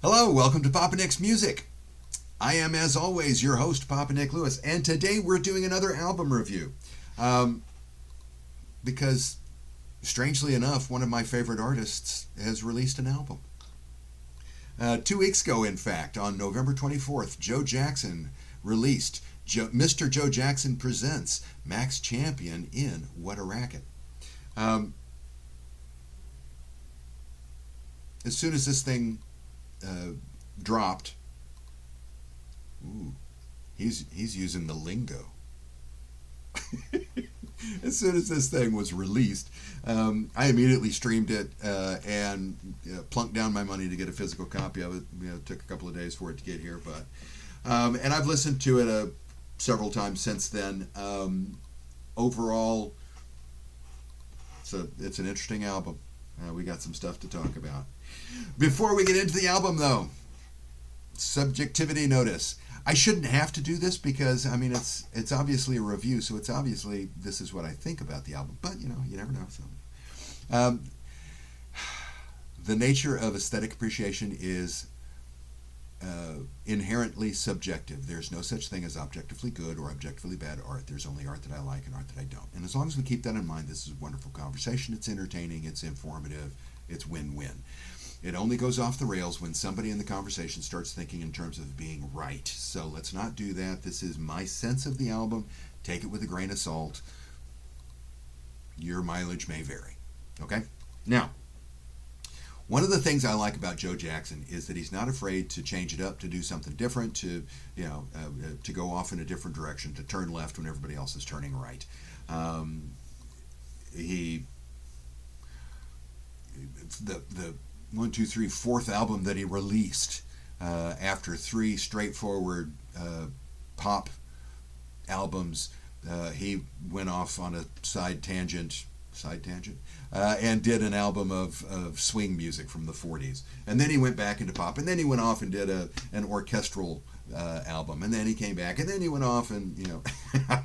Hello, welcome to Papa Nick's Music. I am, as always, your host, Papa Nick Lewis, and today we're doing another album review. Um, because, strangely enough, one of my favorite artists has released an album. 2 weeks ago, in fact, on November 24th, Joe Jackson released Mr. Joe Jackson Presents Max Champion in What a Racket. Um, as soon as this thing dropped, ooh, he's using the lingo. As soon as this thing was released, I immediately streamed it and plunked down my money to get a physical copy of it. It took a couple of days for it to get here, but and I've listened to it several times since then. Overall, it's an interesting album. We got some stuff to talk about. Before we get into the album, though, subjectivity notice. I shouldn't have to do this because it's obviously a review, so it's obviously this is what I think about the album. But you never know. So, the nature of aesthetic appreciation is inherently subjective. There's no such thing as objectively good or objectively bad art. There's only art that I like and art that I don't. And as long as we keep that in mind, this is a wonderful conversation. It's entertaining. It's informative. It's win-win. It only goes off the rails when somebody in the conversation starts thinking in terms of being right. So let's not do that. This is my sense of the album. Take it with a grain of salt. Your mileage may vary. Okay? Now, one of the things I like about Joe Jackson is that he's not afraid to change it up, to do something different, to go off in a different direction, to turn left when everybody else is turning right. He the one, two, three, fourth album that he released after three straightforward pop albums, he went off on a side tangent, and did an album of swing music from the 40s. And then he went back into pop, and then he went off and did an orchestral album, and then he came back, and then he went off and,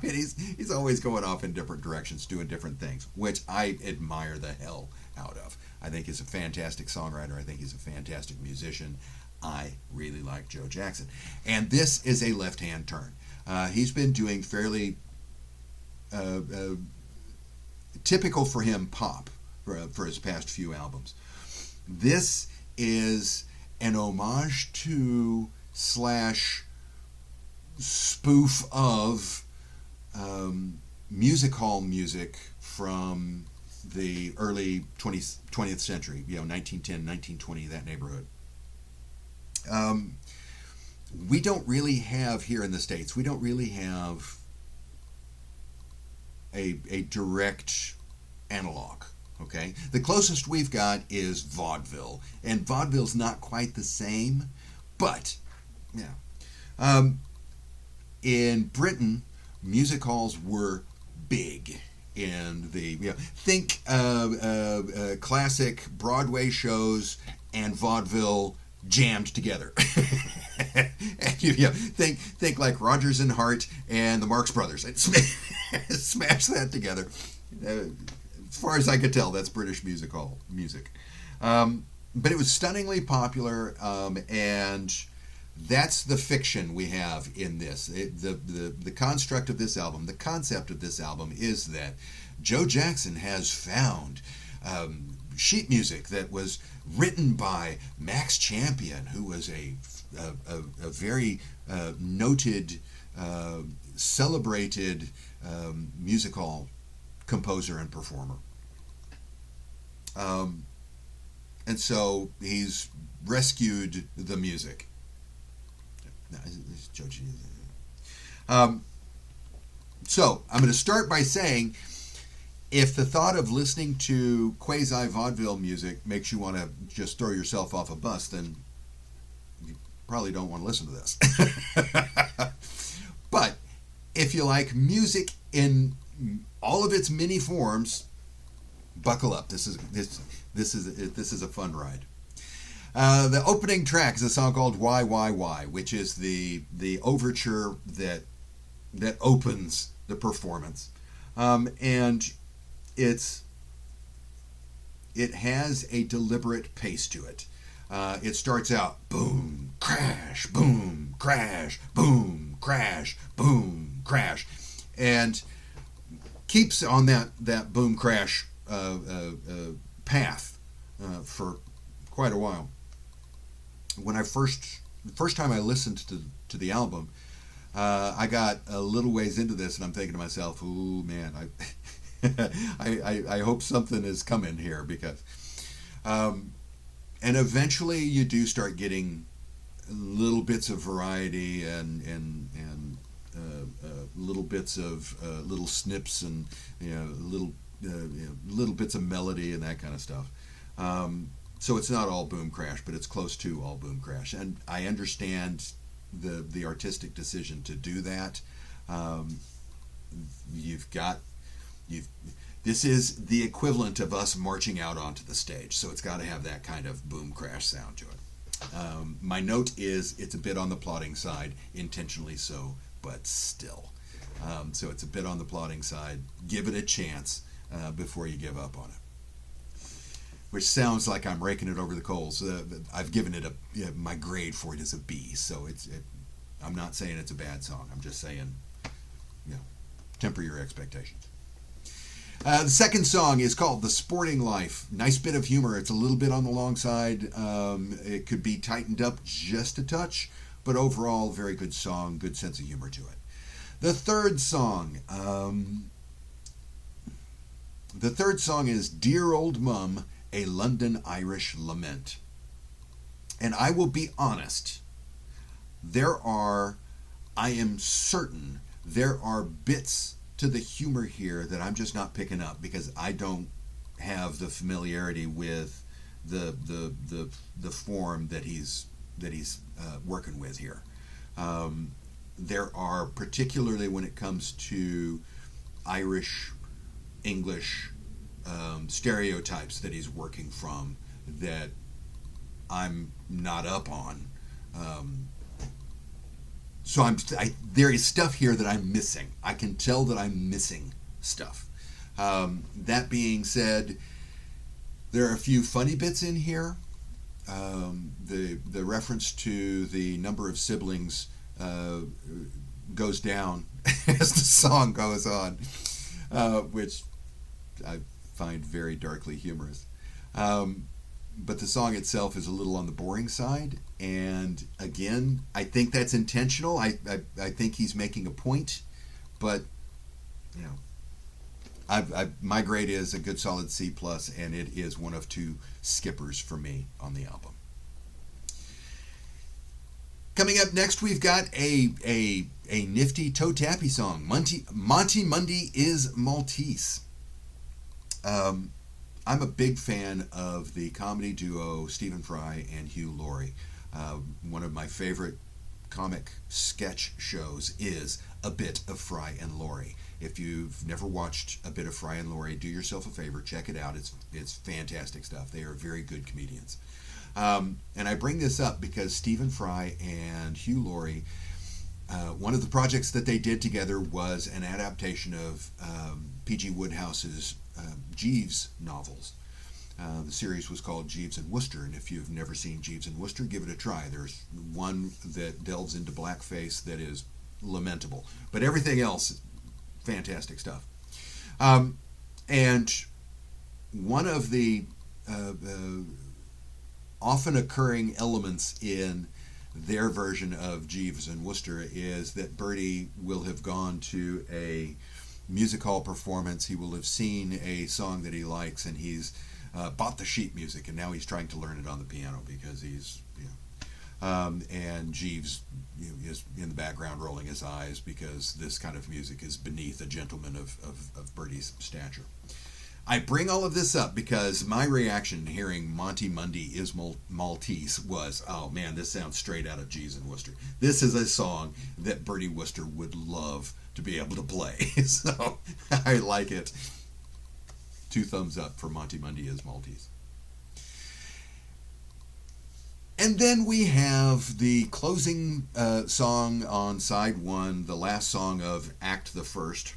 he's always going off in different directions, doing different things, which I admire the hell out of. I think he's a fantastic songwriter. I think he's a fantastic musician. I really like Joe Jackson. And this is a left-hand turn. He's been doing fairly typical for him pop for his past few albums. This is an homage to / spoof of music hall music from the early 20th century, 1910, 1920, that neighborhood. We don't really have, here in the States, we don't really have a direct analog, okay? The closest we've got is vaudeville, and vaudeville's not quite the same, but, yeah. In Britain, music halls were big. In the think classic Broadway shows and vaudeville jammed together. And think like Rodgers and Hart and the Marx Brothers. Smash that together. As far as I could tell, that's British music hall music. But it was stunningly popular, and that's the fiction we have in this. The construct of this album, the concept of this album is that Joe Jackson has found sheet music that was written by Max Champion, who was a very noted, celebrated music hall composer and performer. And so he's rescued the music. So I'm going to start by saying, if the thought of listening to quasi-vaudeville music makes you want to just throw yourself off a bus, then you probably don't want to listen to this. But if you like music in all of its many forms, buckle up. This is a fun ride. The opening track is a song called Why, which is the overture that opens the performance. And it has a deliberate pace to it. It starts out boom, crash, boom, crash, boom, crash, boom, crash, and keeps on that boom crash path for quite a while. When I the first time I listened to the album, I got a little ways into this, and I'm thinking to myself, "Ooh, man, I hope something is coming here," because, and eventually you do start getting little bits of variety and little bits of little snips and little bits of melody and that kind of stuff. So it's not all boom crash, but it's close to all boom crash, and I understand the artistic decision to do that. This is the equivalent of us marching out onto the stage, so it's got to have that kind of boom crash sound to it. My note is it's a bit on the plodding side, intentionally so, but still. So it's a bit on the plodding side. Give it a chance before you give up on it. Which sounds like I'm raking it over the coals. I've given it my grade for it is a B, so I'm not saying it's a bad song. I'm just saying, temper your expectations. The second song is called "The Sporting Life." Nice bit of humor. It's a little bit on the long side. It could be tightened up just a touch, but overall, very good song. Good sense of humor to it. The third song is "Dear Old Mum, a London Irish Lament." And I will be honest, I am certain there are bits to the humor here that I'm just not picking up because I don't have the familiarity with the form that he's working with here. There are, particularly when it comes to Irish, English stereotypes that he's working from, that I'm not up on. So there is stuff here that I'm missing. I can tell that I'm missing stuff. That being said, there are a few funny bits in here. The reference to the number of siblings goes down as the song goes on, which I find very darkly humorous. But the song itself is a little on the boring side, and again, I think that's intentional. I think he's making a point, but my grade is a good solid C+, and it is one of two skippers for me on the album. Coming up next, we've got a nifty toe-tappy song. Monty Monday is Maltese. I'm a big fan of the comedy duo Stephen Fry and Hugh Laurie. One of my favorite comic sketch shows is A Bit of Fry and Laurie. If you've never watched A Bit of Fry and Laurie, do yourself a favor, check it out. It's fantastic stuff. They are very good comedians. And I bring this up because Stephen Fry and Hugh Laurie, one of the projects that they did together was an adaptation of P.G. Wodehouse's Jeeves novels. The series was called Jeeves and Wooster, and if you've never seen Jeeves and Wooster, give it a try. There's one that delves into blackface that is lamentable, but everything else, fantastic stuff. And one of the often occurring elements in their version of Jeeves and Wooster is that Bertie will have gone to a music hall performance. He will have seen a song that he likes, and he's bought the sheet music, and now he's trying to learn it on the piano because he's, and Jeeves is in the background rolling his eyes because this kind of music is beneath a gentleman of Bertie's stature. I bring all of this up because my reaction hearing Monty Monday is Maltese was, oh man, this sounds straight out of Jeeves and Wooster. This is a song that Bertie Wooster would love to be able to play. So I like it. 2 thumbs up for Monty Monday is Maltese. And then we have the closing song on side 1, the last song of Act the First,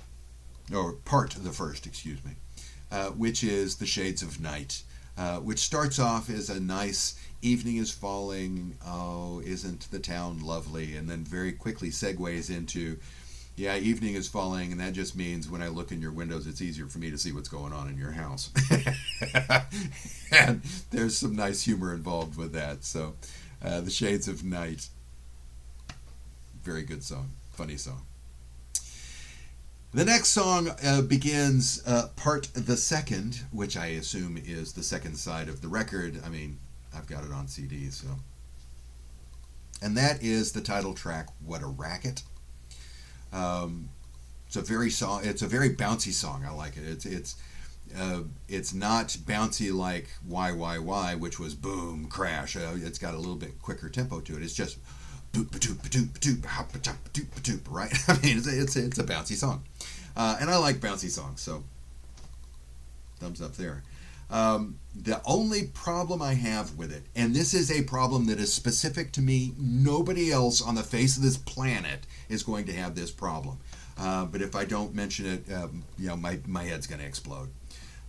or Part the First, excuse me, which is The Shades of Night, which starts off as a nice evening is falling, oh, isn't the town lovely? And then very quickly segues into, yeah, evening is falling, and that just means when I look in your windows, it's easier for me to see what's going on in your house. And there's some nice humor involved with that. So, The Shades of Night, very good song, funny song. The next song begins part the second, which I assume is the second side of the record. I mean, I've got it on CD, so. And that is the title track, What a Racket. It's a very bouncy song. I like it. It's not bouncy like Why, which was boom, crash. It's got a little bit quicker tempo to it. It's just right? I mean, it's a bouncy song. And I like bouncy songs, so thumbs up there. The only problem I have with it, and this is a problem that is specific to me, nobody else on the face of this planet is going to have this problem. But if I don't mention it, my head's going to explode.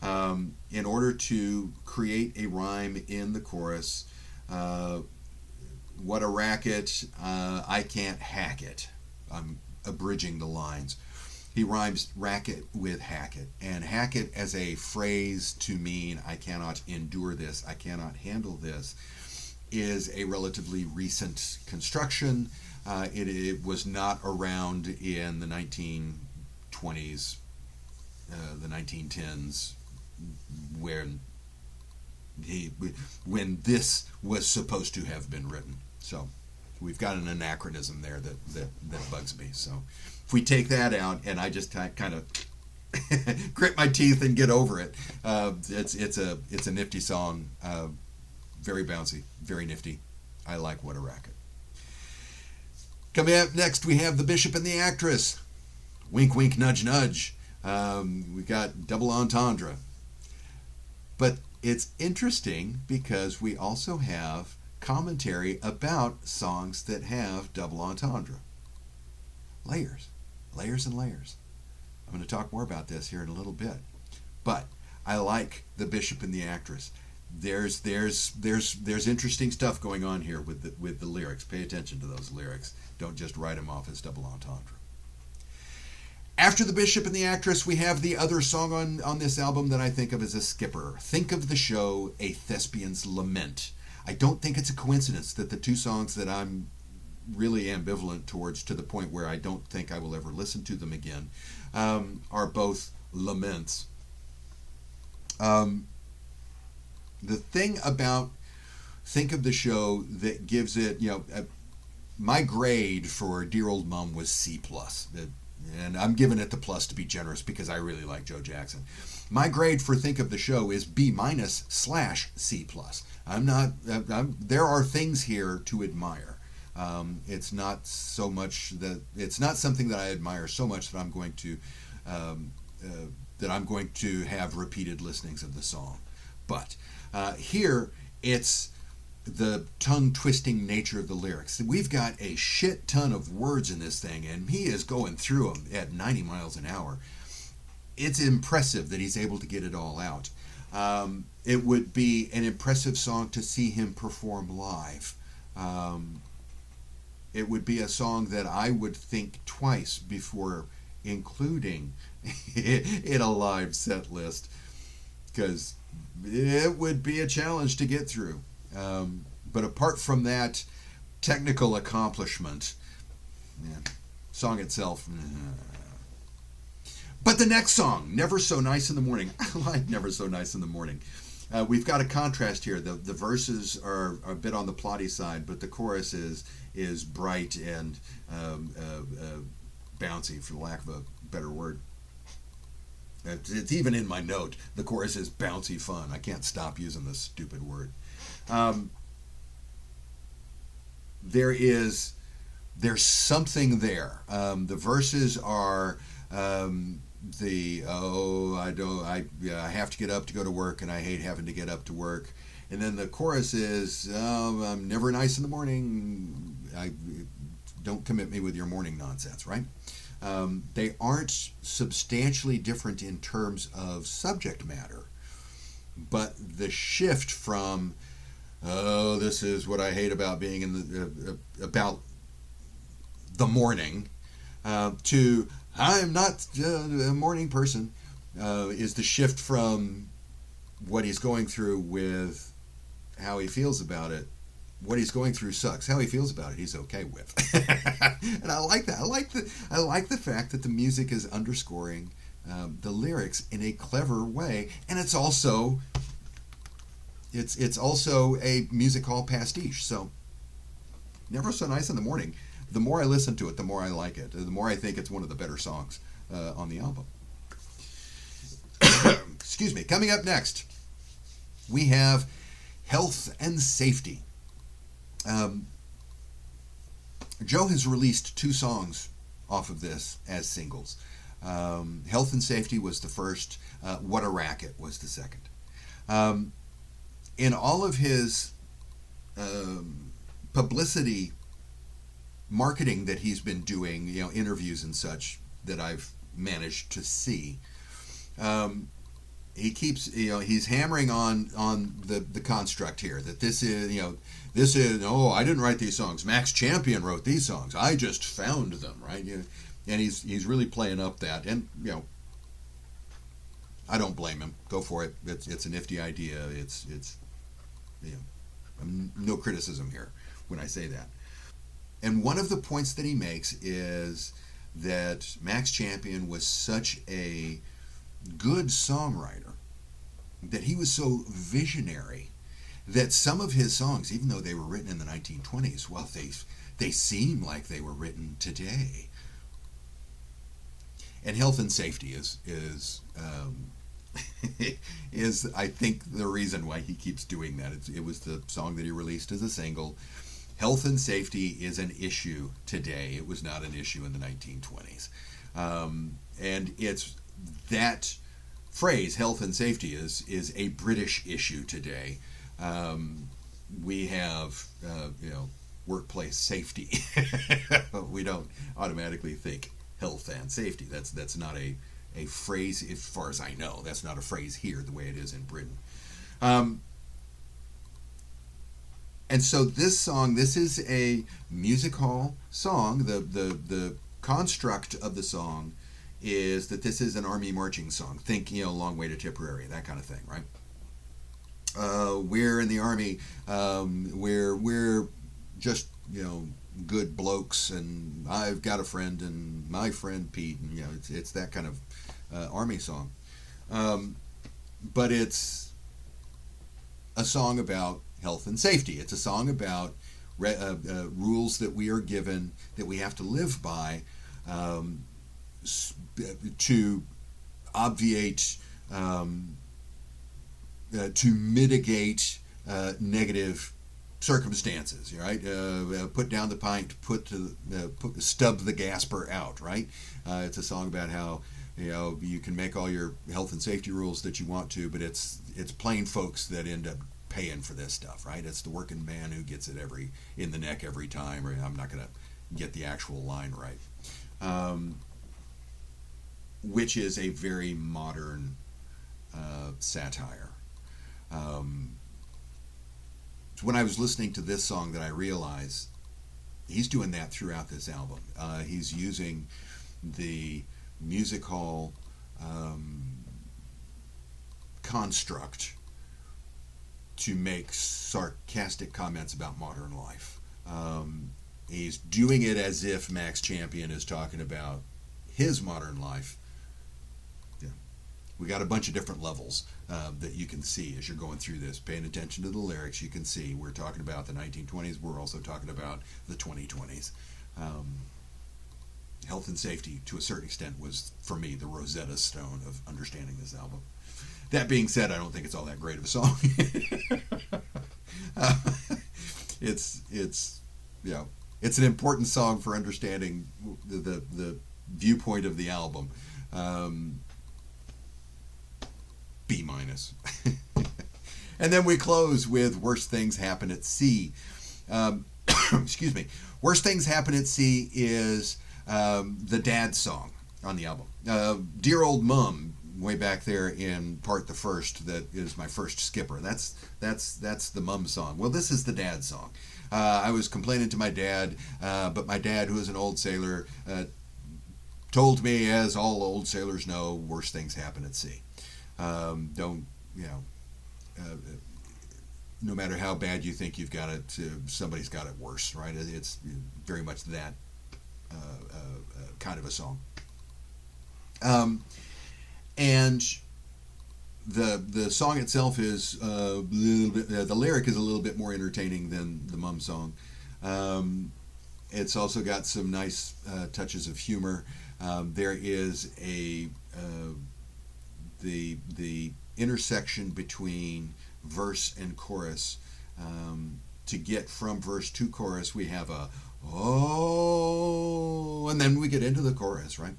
In order to create a rhyme in the chorus, what a racket, I can't hack it. I'm abridging the lines. He rhymes racket with hacket, and hacket as a phrase to mean I cannot endure this, I cannot handle this, is a relatively recent construction. It was not around in the 1920s, the 1910s, when this was supposed to have been written. So we've got an anachronism there that bugs me. So if we take that out and I just kind of grit my teeth and get over it, it's a nifty song, very bouncy, very nifty. I like What a Racket. Coming up next, we have The Bishop and the Actress. Wink, wink, nudge, nudge. We got double entendre. But it's interesting because we also have commentary about songs that have double entendre. Layers and layers. I'm going to talk more about this here in a little bit. But I like The Bishop and the Actress. There's interesting stuff going on here with the lyrics. Pay attention to those lyrics. Don't just write them off as double entendre. After The Bishop and the Actress, we have the other song on this album that I think of as a skipper. Think of the Show, A Thespian's Lament. I don't think it's a coincidence that the two songs that I'm really ambivalent towards, to the point where I don't think I will ever listen to them again, are both laments. The thing about Think of the Show that gives it, my grade for Dear Old Mum was C+. And I'm giving it the plus to be generous because I really like Joe Jackson. My grade for Think of the Show is B-/C+. There are things here to admire. It's not so much that it's not something that I admire so much that I'm going to have repeated listenings of the song. But here it's the tongue-twisting nature of the lyrics. We've got a shit ton of words in this thing, and he is going through them at 90 miles an hour. It's impressive that he's able to get it all out. It would be an impressive song to see him perform live. It would be a song that I would think twice before including in a live set list, because it would be a challenge to get through. But apart from that technical accomplishment, song itself. But the next song, Never So Nice in the Morning. I like Never So Nice in the Morning. We've got a contrast here. The verses are a bit on the plotty side, but the chorus is bright and bouncy, for the lack of a better word. It's even in my note. The chorus is bouncy fun. I can't stop using this stupid word. There's something there. The verses are I have to get up to go to work, and I hate having to get up to work. And then the chorus is, I'm never nice in the morning. Don't commit me with your morning nonsense, right? They aren't substantially different in terms of subject matter, but the shift from oh, this is what I hate about being in about the morning, to I'm not a morning person, is the shift from what he's going through with how he feels about it. What he's going through sucks. How he feels about it, he's okay with. And I like that. I like the fact that the music is underscoring the lyrics in a clever way, and it's also a music hall pastiche. So Never So Nice in the Morning. The more I listen to it, the more I like it. The more I think it's one of the better songs on the album. Excuse me. Coming up next, we have Health and Safety. Joe has released 2 songs off of this as singles. Health and Safety was the first. What a Racket was the second. In all of his publicity marketing that he's been doing, interviews and such that I've managed to see, he keeps, he's hammering on the construct here that this is, oh, I didn't write these songs. Max Champion wrote these songs. I just found them, right? And he's really playing up that, and I don't blame him. Go for it. It's a nifty idea. It's no criticism here when I say that. And one of the points that he makes is that Max Champion was such a good songwriter, that he was so visionary, that some of his songs, even though they were written in the 1920s, well, they seem like they were written today. And Health and Safety is is I think the reason why he keeps doing that. It was the song that he released as a single. Health and safety is an issue today. It was not an issue in the 1920s. And it's that phrase, health and safety, is a British issue today. We have, workplace safety. We don't automatically think health and safety. That's not a phrase, as far as I know. That's not a phrase here the way it is in Britain. And so this song, this is a music hall song. The construct of the song is that this is an army marching song. Think, Long Way to Tipperary, that kind of thing, right? We're in the army. We're just, good blokes, and I've got a friend, and my friend Pete, and it's that kind of army song. But it's a song about health and safety. It's a song about rules that we are given that we have to live by to obviate, to mitigate negative circumstances, right? Put down the pint, stub the gasper out, right? It's a song about how you can make all your health and safety rules that you want to, but it's plain folks that end up paying for this stuff, right? It's the working man who gets it in the neck every time. Or I'm not going to get the actual line right, which is a very modern satire. When I was listening to this song, that I realized he's doing that throughout this album. He's using the music hall construct to make sarcastic comments about modern life. He's doing it as if Max Champion is talking about his modern life. Yeah. We got a bunch of different levels that you can see as you're going through this. Paying attention to the lyrics, you can see we're talking about the 1920s. We're also talking about the 2020s. Health and safety, to a certain extent, was, for me, the Rosetta Stone of understanding this album. That being said, I don't think it's all that great of a song. It's an important song for understanding the viewpoint of the album. B minus. And then we close with Worst Things Happen at Sea. Excuse me. Worst Things Happen at Sea is the dad song on the album. Dear Old Mum way back there in part the first that is my first skipper. That's the mum song. Well, this is the dad song. I was complaining to my dad, but my dad, who is an old sailor, told me, as all old sailors know, worse things happen at sea. Don't, no matter how bad you think you've got it, somebody's got it worse, right? It's very much that kind of a song. And the song itself is a little bit, the lyric is a little bit more entertaining than the mum song. It's also got some nice touches of humor. There is the intersection between verse and chorus. To get from verse to chorus, we have a oh, and then we get into the chorus, right?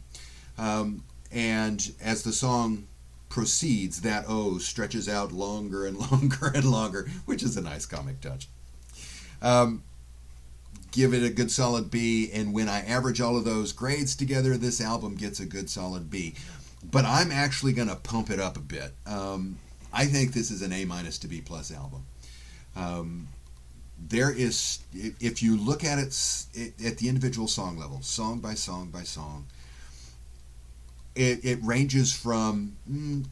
And as the song proceeds, that O stretches out longer and longer and longer, which is a nice comic touch. Give it a good solid B, and when I average all of those grades together, this album gets a good solid B. But I'm actually going to pump it up a bit. I think this is an A- to B+ album. There is, if you look at it at the individual song level, song by song by song, it ranges from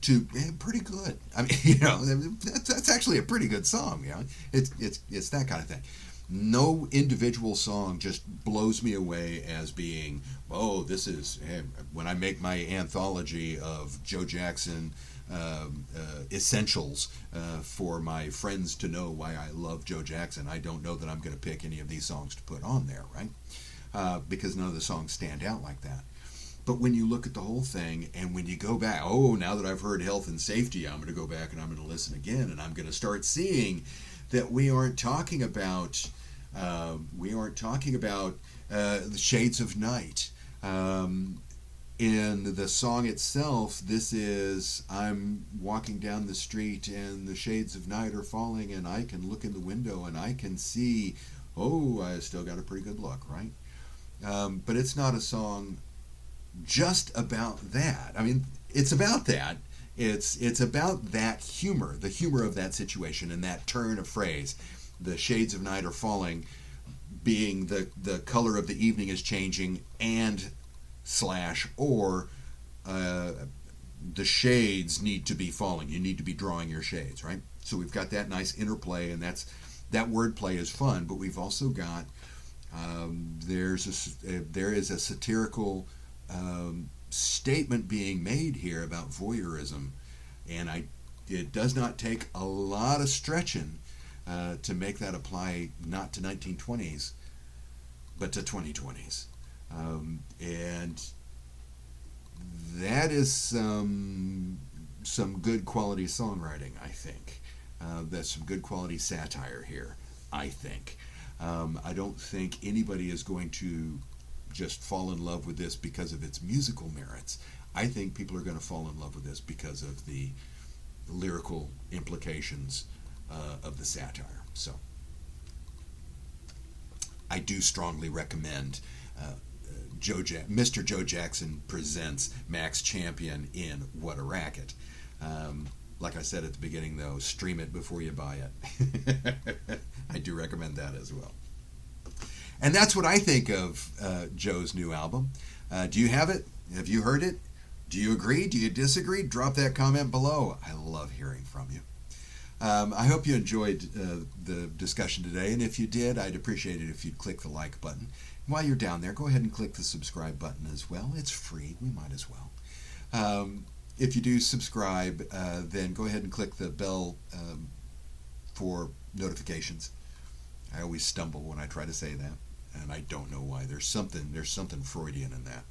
to pretty good. I mean, that's actually a pretty good song. It's that kind of thing. No individual song just blows me away as being, oh, this is, when I make my anthology of Joe Jackson essentials for my friends to know why I love Joe Jackson, I don't know that I'm going to pick any of these songs to put on there, right? Because none of the songs stand out like that. But when you look at the whole thing, and when you go back, now that I've heard Health and Safety, I'm going to go back and I'm going to listen again, and I'm going to start seeing that we aren't talking about the Shades of Night. In the song itself, this is, I'm walking down the street and the shades of night are falling, and I can look in the window and I can see, I still got a pretty good look, right? But it's not a song just about that. I mean, it's about that. It's about that humor, the humor of that situation and that turn of phrase. The shades of night are falling, being the color of the evening is changing, and / or the shades need to be falling. You need to be drawing your shades, right? So we've got that nice interplay, and that wordplay is fun. But we've also got there is a satirical statement being made here about voyeurism, and it does not take a lot of stretching to make that apply not to 1920s but to 2020s, and that is some good quality songwriting, I think. That's some good quality satire here, I think. I don't think anybody is going to just fall in love with this because of its musical merits. I think people are going to fall in love with this because of the lyrical implications of the satire. So I do strongly recommend Mr. Joe Jackson Presents Max Champion in What a Racket. Like I said at the beginning, though, stream it before you buy it. I do recommend that as well. And that's what I think of Joe's new album. Do you have it? Have you heard it? Do you agree? Do you disagree? Drop that comment below. I love hearing from you. I hope you enjoyed the discussion today, and if you did, I'd appreciate it if you'd click the like button. While you're down there, go ahead and click the subscribe button as well. It's free. We might as well. If you do subscribe, then go ahead and click the bell for notifications. I always stumble when I try to say that, and I don't know why. There's something Freudian in that.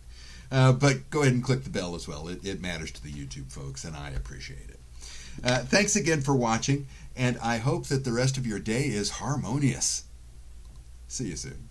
But go ahead and click the bell as well. It matters to the YouTube folks, and I appreciate it. Thanks again for watching, and I hope that the rest of your day is harmonious. See you soon.